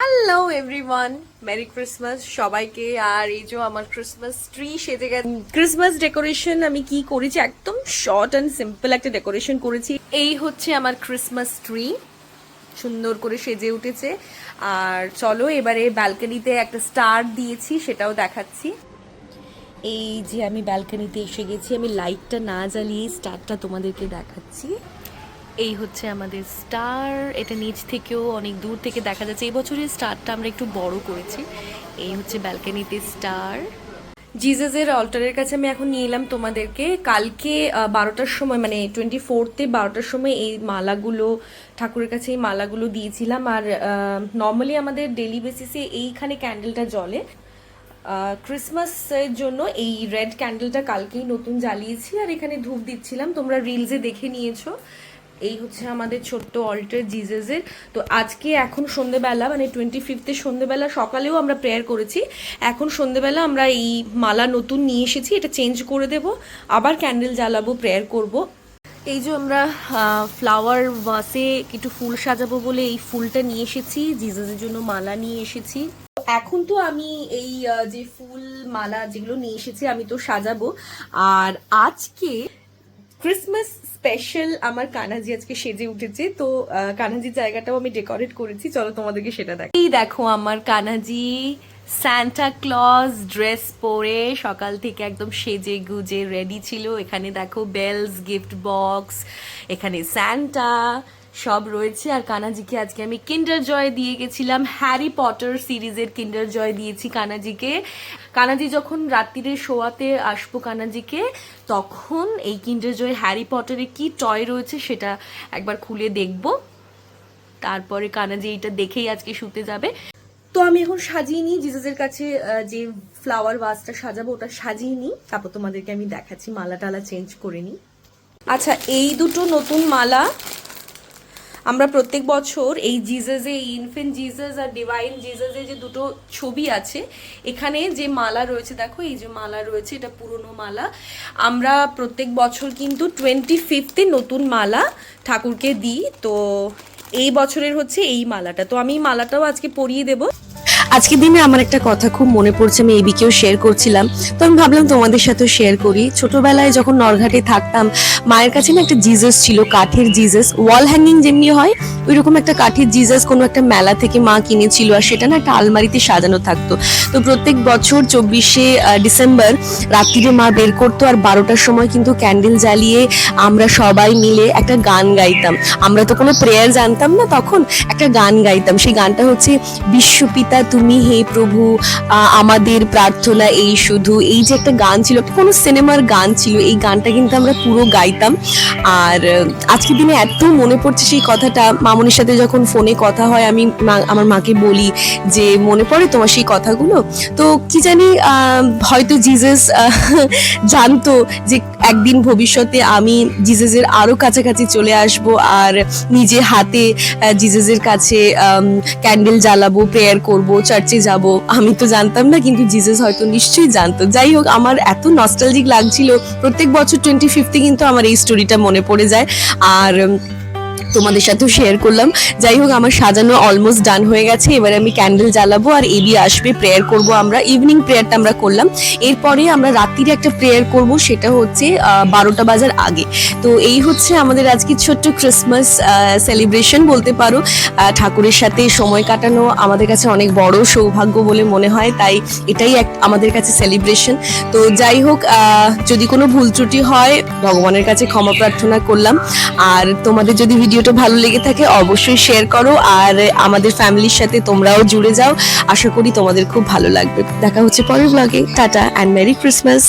Hello everyone, merry Christmas সবাইকে। আর এই যে আমার ক্রিসমাস ট্রি সেজে গেছে। ক্রিসমাস ডেকোরেশন আমি কি করেছি, একদম শর্ট অ্যান্ড সিম্পল একটা ডেকোরেশন করেছি। এই হচ্ছে আমার ক্রিসমাস ট্রি, সুন্দর করে সেজে উঠেছে। আর চলো এবারে ব্যালকনিতে একটা স্টার দিয়েছি, সেটাও দেখাচ্ছি। এই যে আমি ব্যালকনিতে এসে গেছি, আমি লাইটটা না জ্বালিয়ে স্টারটা তোমাদেরকে দেখাচ্ছি। এই হচ্ছে আমাদের স্টার, এটা নিচ থেকেও অনেক দূর থেকে দেখা যাচ্ছে। এই বছরের স্টারটা আমরা একটু বড় করেছি। এই হচ্ছে ব্যালকনিতে স্টার। জিজাসের অল্টারের কাছে আমি এখন নিয়ে এলাম তোমাদেরকে। কালকে 12টার সময়, মানে 24th 12টার সময় এই মালাগুলো ঠাকুরের কাছে এই মালাগুলো দিয়েছিলাম। আর নর্মালি আমাদের ডেলি বেসিসে এইখানে ক্যান্ডেলটা জ্বলে। ক্রিসমাসের জন্য এই রেড ক্যান্ডেলটা কালকেই নতুন জ্বালিয়েছি, আর এখানে ধূপ দিচ্ছিলাম, তোমরা রিলসে দেখে নিয়েছো। এই হচ্ছে আমাদের ছোট্ট অল্টার জিজাসের। তো আজকে এখন সন্ধেবেলা, মানে 25th সন্ধেবেলা, সকালেও আমরা প্রেয়ার করেছি। এখন সন্ধেবেলা আমরা এই মালা নতুন নিয়ে এসেছি, এটা চেঞ্জ করে দেব, আবার ক্যান্ডেল জ্বালাবো, প্রেয়ার করব। এই যে আমরা ফ্লাওয়ার ভাসে একটু ফুল সাজাবো বলে এই ফুলটা নিয়ে এসেছি, জিজাসের জন্য মালা নিয়ে এসেছি। এখন তো আমি এই যে ফুল মালা যেগুলো নিয়ে এসেছি আমি তো সাজাবো। আর আজকে ক্রিসমাস স্পেশাল আমার কানাজি আজকে সেজে উঠেছে, তো কানাজির জায়গাটাও আমি ডেকোরেট করেছি, চলো তোমাদেরকে সেটা দেখো। এই দেখো আমার কানাজি সান্টা ক্লজ ড্রেস পরে সকাল থেকে একদম সেজে গুজে রেডি ছিল। এখানে দেখো বেলস, গিফট বক্স, এখানে সান্টা সব রয়েছে। আর কানাজিকে আজকে আমি কিন্ডার জয় দিয়ে গেছিলাম, হ্যারি পটার সিরিজের কিন্ডার জয় দিয়েছি কানাজিকে। কানাজি যখন রাত্রিরে শোয়াতে আসবো কানাজিকে, তখন এই কিন্ডার জয় হ্যারি পটারে কি টয় রয়েছে সেটা একবার খুলে দেখব। তারপরে কানাজি এইটা দেখেই আজকে শুতে যাবে। তো আমি এখন সাজিয়ে নিই জিজাসের কাছে, যে ফ্লাওয়ার ভাসটা সাজাবো ওটা সাজিয়ে নিই, তারপর তোমাদেরকে আমি দেখাচ্ছি। মালা টালা চেঞ্জ করে নিই। আচ্ছা, এই দুটো নতুন মালা আমরা প্রত্যেক বছর এই জিজাসে, ইনফেন্ট জিজাস আর ডিভাইন জিজাসের যে দুটো ছবি আছে, এখানে যে মালা রয়েছে দেখো, এই যে মালা রয়েছে, এটা পুরনো মালা। আমরা প্রত্যেক বছর কিন্তু 25th নতুন মালা ঠাকুরকে দিই। তো এই বছরের হচ্ছে এই মালাটা, তো আমি মালাটাও আজকে পরিয়ে দেবো। আজকের দিনে আমার একটা কথা খুব মনে পড়ছে, আমি এবিকেও শেয়ার করছিলাম, তো আমি ভাবলাম তোমাদের সাথেও শেয়ার করি। ছোটবেলায় যখন নরঘাটে থাকতাম, মায়ের কাছে না একটা জিজাস ছিল, কাঠের জিজাস, ওয়াল হ্যাঙ্গিং যেমনি হয় ওইরকম একটা কাঠের জিজাস কোনো একটা মেলা থেকে মা কিনেছিল, আর সেটা না একটা আলমারিতে সাজানো থাকতো। তো প্রত্যেক বছর 24শে ডিসেম্বর রাত্রিরে মা বের করতো, আর 12টার সময় কিন্তু ক্যান্ডেল জ্বালিয়ে আমরা সবাই মিলে একটা গান গাইতাম। আমরা তো কোনো প্রেয়ার জানতাম না তখন, একটা গান গাইতাম। সেই গানটা হচ্ছে বিশ্বপিতা তুমি হে প্রভু আমাদের প্রার্থনা এই শুধু। এই যে একটা গান ছিল, কোনো সিনেমার গান ছিল, এই গানটা কিন্তু আমরা পুরো গাইতাম। আর আজকের দিনে এত মনে পড়ছে সেই কথাটা। মামনির সাথে যখন ফোনে কথা হয়, আমি আমার মাকে বলি যে মনে পড়ে তোমার সেই কথাগুলো। তো কি জানি হয়তো জিজাস জানতো যে একদিন ভবিষ্যতে আমি জিজাসের আরো কাছাকাছি চলে আসব, আর নিজে হাতে জিজাসের কাছে ক্যান্ডেল জ্বালাবো, প্রেয়ার করব, চার্চে যাব। আমি তো জানতাম না, কিন্তু জিজাস হয়তো নিশ্চয়ই জানতো। যাই হোক, আমার এত নস্টালজিক লাগছিল। প্রত্যেক বছর 25th কিন্তু আমার এই স্টোরিটা মনে পড়ে যায়, আর তোমাদের সাথেও শেয়ার করলাম। যাই হোক, আমার সাজানো অলমোস্ট ডান হয়ে গেছে। এবারে আমি ক্যান্ডেল জ্বালাবো, আর এবি আসবে, প্রেয়ার করব আমরা। ইভিনিং প্রেয়ারটা আমরা করলাম, এরপরে আমরা রাত্রিরে একটা প্রেয়ার করব, সেটা হচ্ছে 12টা বাজার আগে। তো এই হচ্ছে আমাদের আজকে ছোট্ট ক্রিসমাস সেলিব্রেশন বলতে পারো। ঠাকুরের সাথে সময় কাটানো আমাদের কাছে অনেক বড় সৌভাগ্য বলে মনে হয়, তাই এটাই আমাদের কাছে সেলিব্রেশন। তো যাই হোক, যদি কোনো ভুল ত্রুটি হয় ভগবানের কাছে ক্ষমা প্রার্থনা করলাম। আর তোমাদের যদি ভিডিওটা ভালো লেগে থাকে অবশ্যই শেয়ার করো, আর আমাদের ফ্যামিলির সাথে তোমরাও জুড়ে যাও। আশা করি তোমাদের খুব ভালো লাগবে। দেখা হচ্ছে পরের ব্লগে। Tata and merry Christmas.